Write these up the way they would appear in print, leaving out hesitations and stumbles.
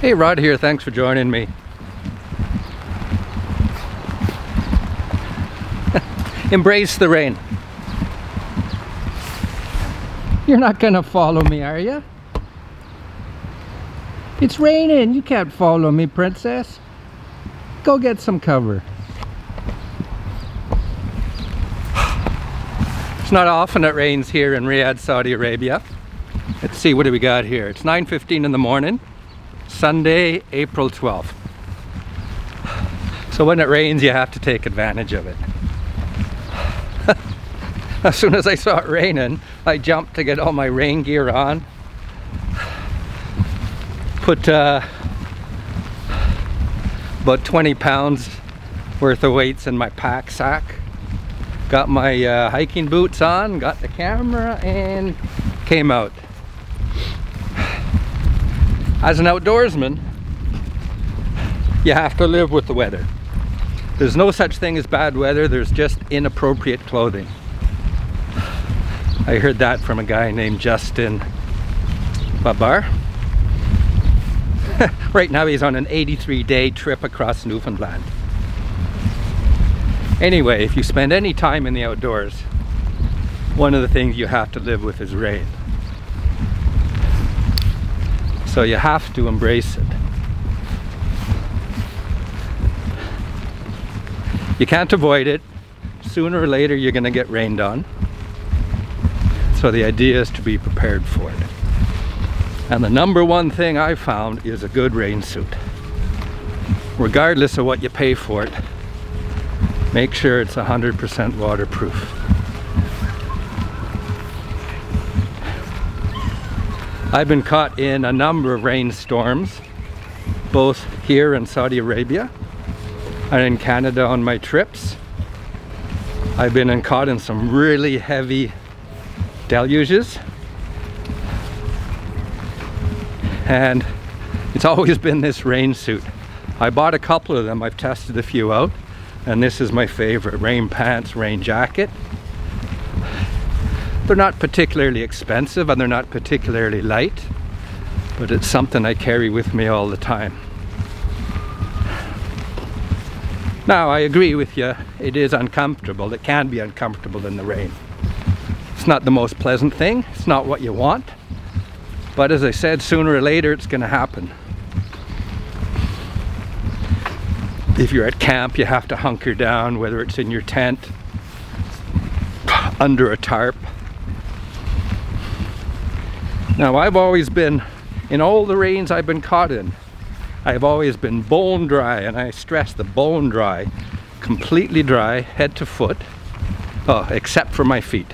Hey, Rod here, thanks for joining me. Embrace the rain. You're not gonna follow me, are you? It's raining, you can't follow me, princess. Go get some cover. It's not often it rains here in Riyadh, Saudi Arabia. Let's see, what do we got here? It's 9:15 in the morning, Sunday, April 12th. So when it rains, you have to take advantage of it. As soon as I saw it raining, I jumped to get all my rain gear on. Put about 20 pounds worth of weights in my pack sack. Got my hiking boots on, got the camera, and came out. As an outdoorsman, you have to live with the weather. There's no such thing as bad weather, there's just inappropriate clothing. I heard that from a guy named Justin Babar. Right now he's on an 83-day trip across Newfoundland. Anyway, if you spend any time in the outdoors, one of the things you have to live with is rain. So you have to embrace it. You can't avoid it. Sooner or later you're going to get rained on. So the idea is to be prepared for it. And the number one thing I found is a good rain suit. Regardless of what you pay for it, make sure it's 100% waterproof. I've been caught in a number of rainstorms, both here in Saudi Arabia and in Canada on my trips. I've been caught in some really heavy deluges, and it's always been this rain suit. I bought a couple of them, I've tested a few out, and this is my favorite. Rain pants, rain jacket. They're not particularly expensive and they're not particularly light, but it's something I carry with me all the time. Now, I agree with you, it is uncomfortable. It can be uncomfortable in the rain. It's not the most pleasant thing, it's not what you want, but as I said, sooner or later it's going to happen. If you're at camp, you have to hunker down, whether it's in your tent, under a tarp. Now, I've always been, in all the rains I've been caught in, I've always been bone dry, and I stress the bone dry, completely dry, head to foot, except for my feet.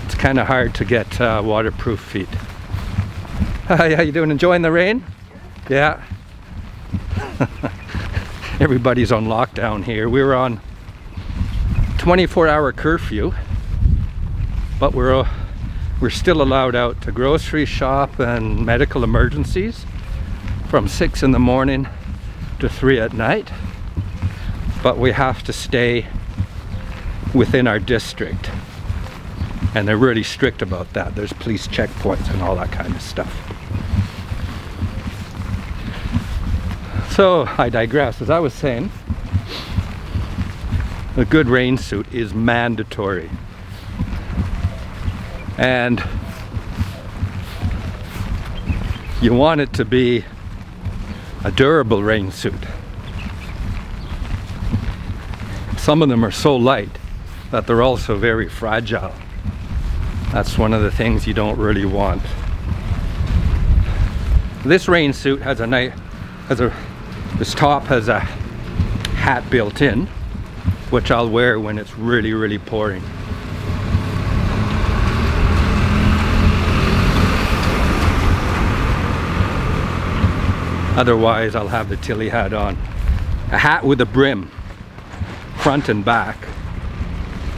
It's kind of hard to get waterproof feet. How you doing? Enjoying the rain? Yeah. Everybody's on lockdown here. We're on 24-hour curfew, but we're still allowed out to grocery shop and medical emergencies from 6 in the morning to 3 at night, but we have to stay within our district, and they're really strict about that. There's police checkpoints and all that kind of stuff. So I digress. As I was saying, a good rain suit is mandatory. And you want it to be a durable rain suit. Some of them are so light that they're also very fragile. That's one of the things you don't really want. This rain suit has this top has a hat built in, which I'll wear when it's really, really pouring. Otherwise, I'll have the Tilly hat on. A hat with a brim, front and back,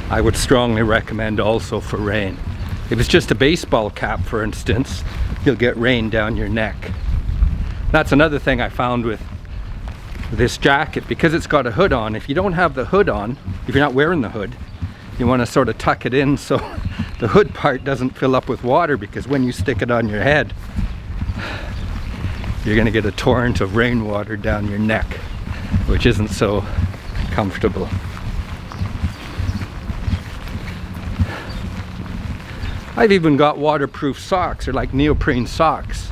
I would strongly recommend also for rain. If it's just a baseball cap, for instance, you'll get rain down your neck. That's another thing I found with this jacket, because it's got a hood on. If you don't have the hood on, if you're not wearing the hood, you want to sort of tuck it in so the hood part doesn't fill up with water, because when you stick it on your head, you're going to get a torrent of rainwater down your neck, which isn't so comfortable. I've even got waterproof socks. They're like neoprene socks.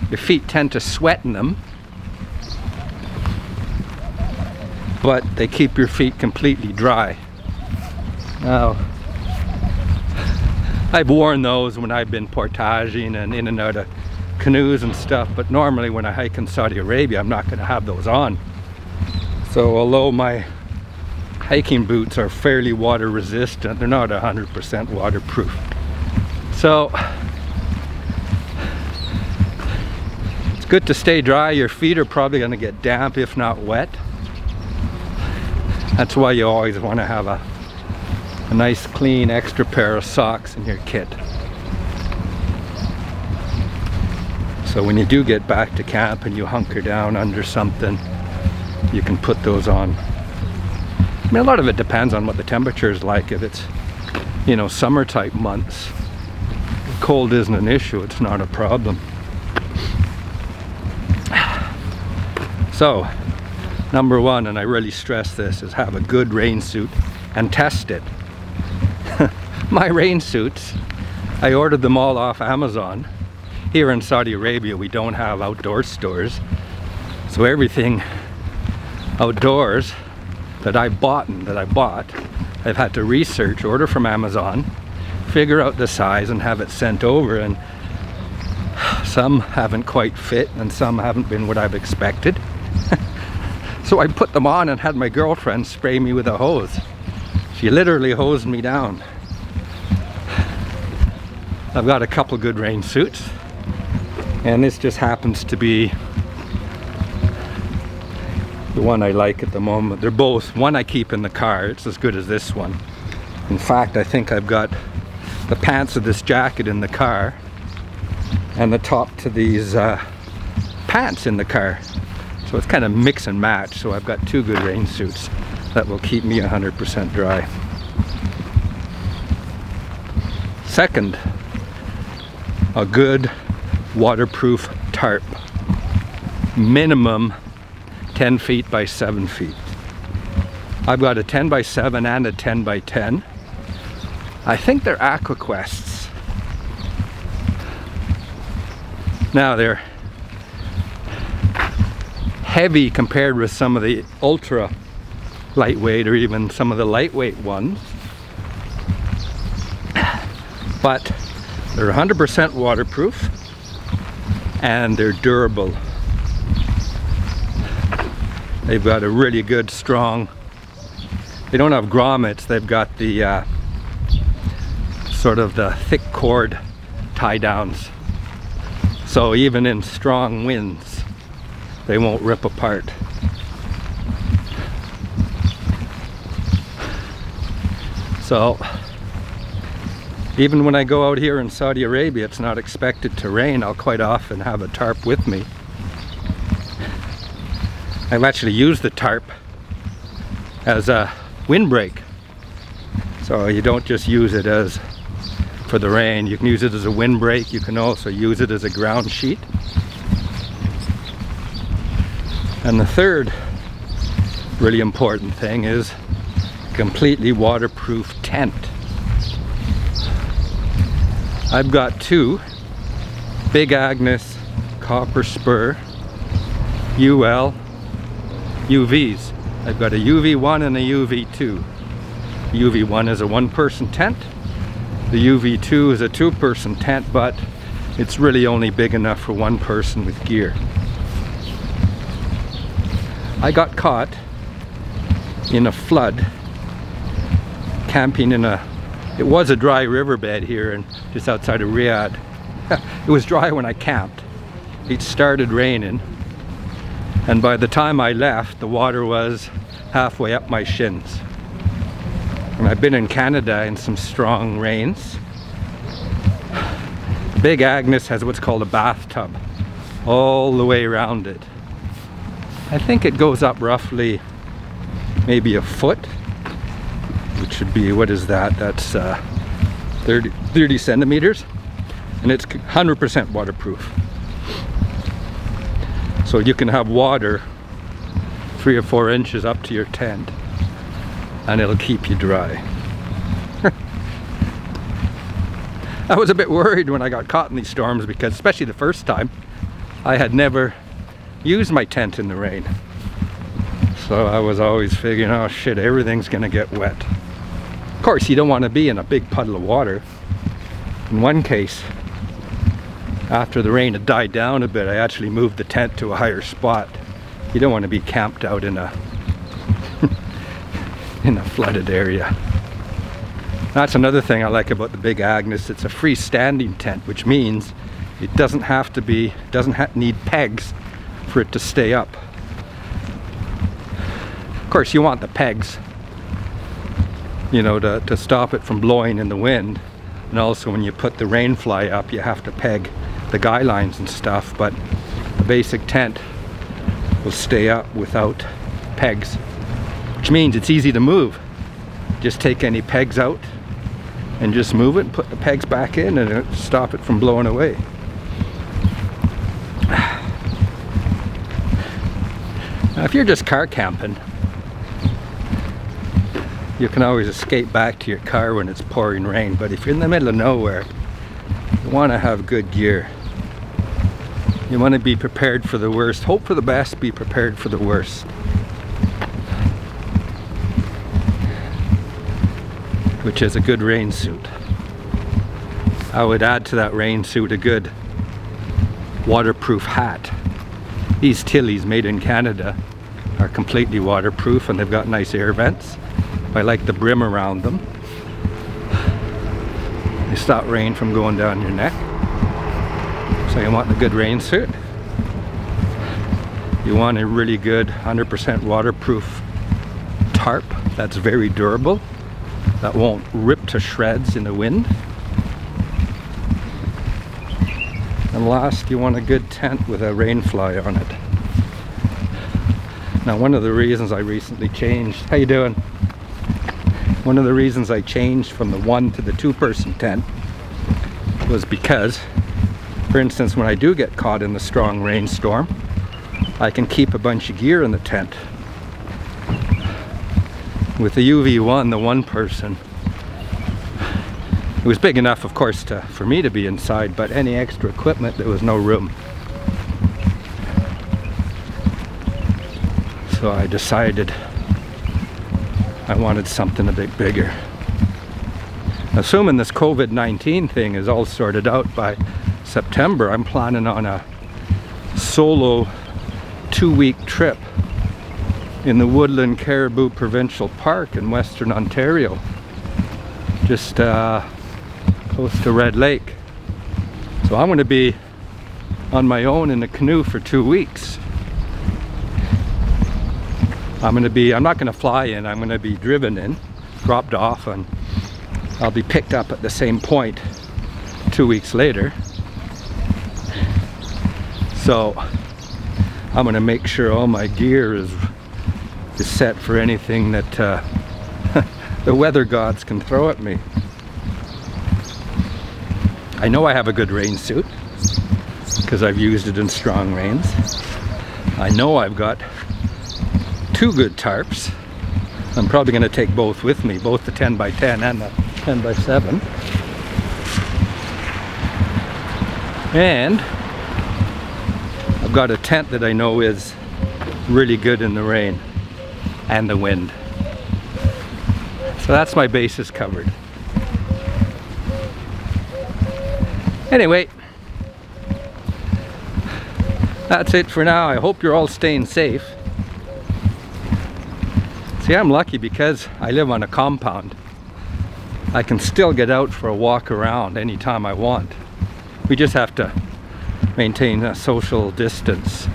Your feet tend to sweat in them, but they keep your feet completely dry. Now, I've worn those when I've been portaging and in and out of canoes and stuff, but normally when I hike in Saudi Arabia, I'm not going to have those on. So although my hiking boots are fairly water resistant, they're not 100% waterproof. So it's good to stay dry. Your feet are probably going to get damp if not wet. That's why you always want to have a nice clean extra pair of socks in your kit. So when you do get back to camp and you hunker down under something, you can put those on. I mean, a lot of it depends on what the temperature is like. If it's, you know, summer type months, cold isn't an issue, it's not a problem. So, number one, and I really stress this, is have a good rain suit and test it. My rain suits, I ordered them all off Amazon. Here in Saudi Arabia, we don't have outdoor stores, so everything outdoors that I bought, I've had to research, order from Amazon, figure out the size and have it sent over, and some haven't quite fit and some haven't been what I've expected. So I put them on and had my girlfriend spray me with a hose. She literally hosed me down. I've got a couple good rain suits, and this just happens to be the one I like at the moment. They're both, one I keep in the car, it's as good as this one. In fact, I think I've got the pants of this jacket in the car and the top to these pants in the car. So it's kind of mix and match, so I've got two good rain suits that will keep me 100% dry. Second, a good waterproof tarp. Minimum 10 feet by 7 feet. I've got a 10 by 7 and a 10 by 10. I think they're AquaQuests. Now they're heavy compared with some of the ultra lightweight or even some of the lightweight ones, but they're 100% waterproof and they're durable. They've got a really good strong, they don't have grommets, they've got the sort of the thick cord tie downs, so even in strong winds they won't rip apart. So even when I go out here in Saudi Arabia, it's not expected to rain. I'll quite often have a tarp with me. I've actually used the tarp as a windbreak. So you don't just use it as for the rain, you can use it as a windbreak, you can also use it as a ground sheet. And the third really important thing is completely waterproof tent. I've got two Big Agnes copper spur UL UVs. I've got a UV1 and a UV2. The UV1 is a one-person tent. The UV2 is a two-person tent, but it's really only big enough for one person with gear. I got caught in a flood camping in it was a dry riverbed here just outside of Riyadh. It was dry when I camped. It started raining, and by the time I left, the water was halfway up my shins. And I've been in Canada in some strong rains. Big Agnes has what's called a bathtub all the way around it. I think it goes up roughly maybe a foot, which should be, what is that? That's 30 centimeters, and it's 100% waterproof. So you can have water 3 or 4 inches up to your tent and it'll keep you dry. I was a bit worried when I got caught in these storms because, especially the first time, I had never used my tent in the rain. So I was always figuring, oh shit, everything's gonna get wet. Of course, you don't want to be in a big puddle of water. In one case, after the rain had died down a bit, I actually moved the tent to a higher spot. You don't want to be camped out in a in a flooded area. That's another thing I like about the Big Agnes. It's a freestanding tent, which means it doesn't need pegs for it to stay up. Of course, you want the pegs, you know, to stop it from blowing in the wind. And also when you put the rain fly up, you have to peg the guy lines and stuff, but the basic tent will stay up without pegs, which means it's easy to move. Just take any pegs out and just move it and put the pegs back in and it'll stop it from blowing away. Now, if you're just car camping, you can always escape back to your car when it's pouring rain, but if you're in the middle of nowhere, you want to have good gear. You want to be prepared for the worst. Hope for the best, be prepared for the worst. Which is a good rain suit. I would add to that rain suit a good waterproof hat. These Tillys made in Canada are completely waterproof and they've got nice air vents. I like the brim around them. They stop rain from going down your neck. So you want the good rain suit. You want a really good 100% waterproof tarp that's very durable, that won't rip to shreds in the wind. And last, you want a good tent with a rain fly on it. Now, one of the reasons I recently changed, how you doing? One of the reasons I changed from the 1 to the 2-person tent was because, for instance, when I do get caught in the strong rainstorm, I can keep a bunch of gear in the tent. With the UV1, the 1-person, it was big enough, of course, for me to be inside, but any extra equipment, there was no room. So I decided I wanted something a bit bigger. Assuming this COVID-19 thing is all sorted out by September, I'm planning on a solo 2-week trip in the Woodland Caribou Provincial Park in Western Ontario, just close to Red Lake. So I'm going to be on my own in a canoe for 2 weeks. I'm not going to fly in, I'm going to be driven in, dropped off, and I'll be picked up at the same point 2 weeks later. So I'm going to make sure all my gear is set for anything that the weather gods can throw at me. I know I have a good rain suit because I've used it in strong rains. I know I've got 2 good tarps. I'm probably going to take both with me, both the 10x10 and the 10x7. And I've got a tent that I know is really good in the rain and the wind. So that's my bases covered. Anyway, that's it for now. I hope you're all staying safe. See, I'm lucky because I live on a compound. I can still get out for a walk around anytime I want. We just have to maintain a social distance.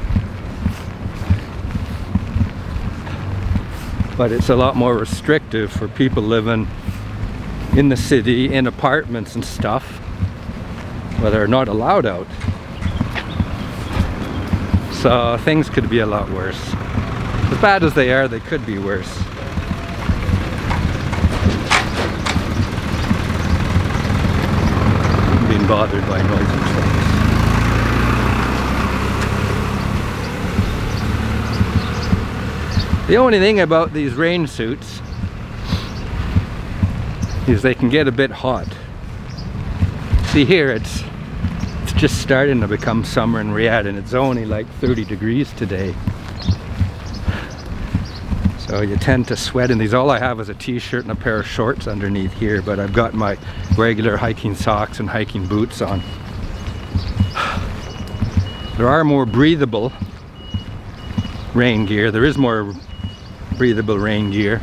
But it's a lot more restrictive for people living in the city, in apartments and stuff, where they're not allowed out. So things could be a lot worse. As bad as they are, they could be worse. I'm being bothered by noise and stuff. The only thing about these rain suits is they can get a bit hot. See here, it's just starting to become summer in Riyadh, and it's only like 30 degrees today. So you tend to sweat in these. All I have is a t-shirt and a pair of shorts underneath here, but I've got my regular hiking socks and hiking boots on. There are more breathable rain gear. There is more breathable rain gear,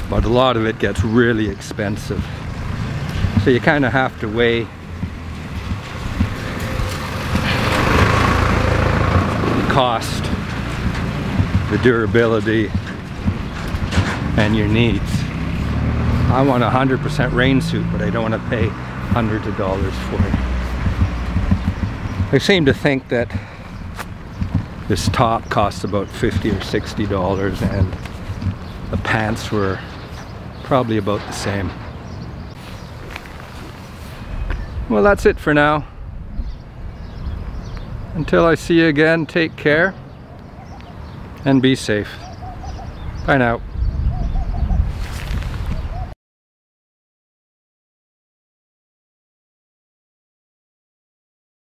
but a lot of it gets really expensive. So you kind of have to weigh the cost, the durability, and your needs. I want a 100% rain suit, but I don't want to pay hundreds of dollars for it. I seem to think that this top costs about $50 or $60, and the pants were probably about the same. Well, that's it for now. Until I see you again, take care and be safe. Bye now.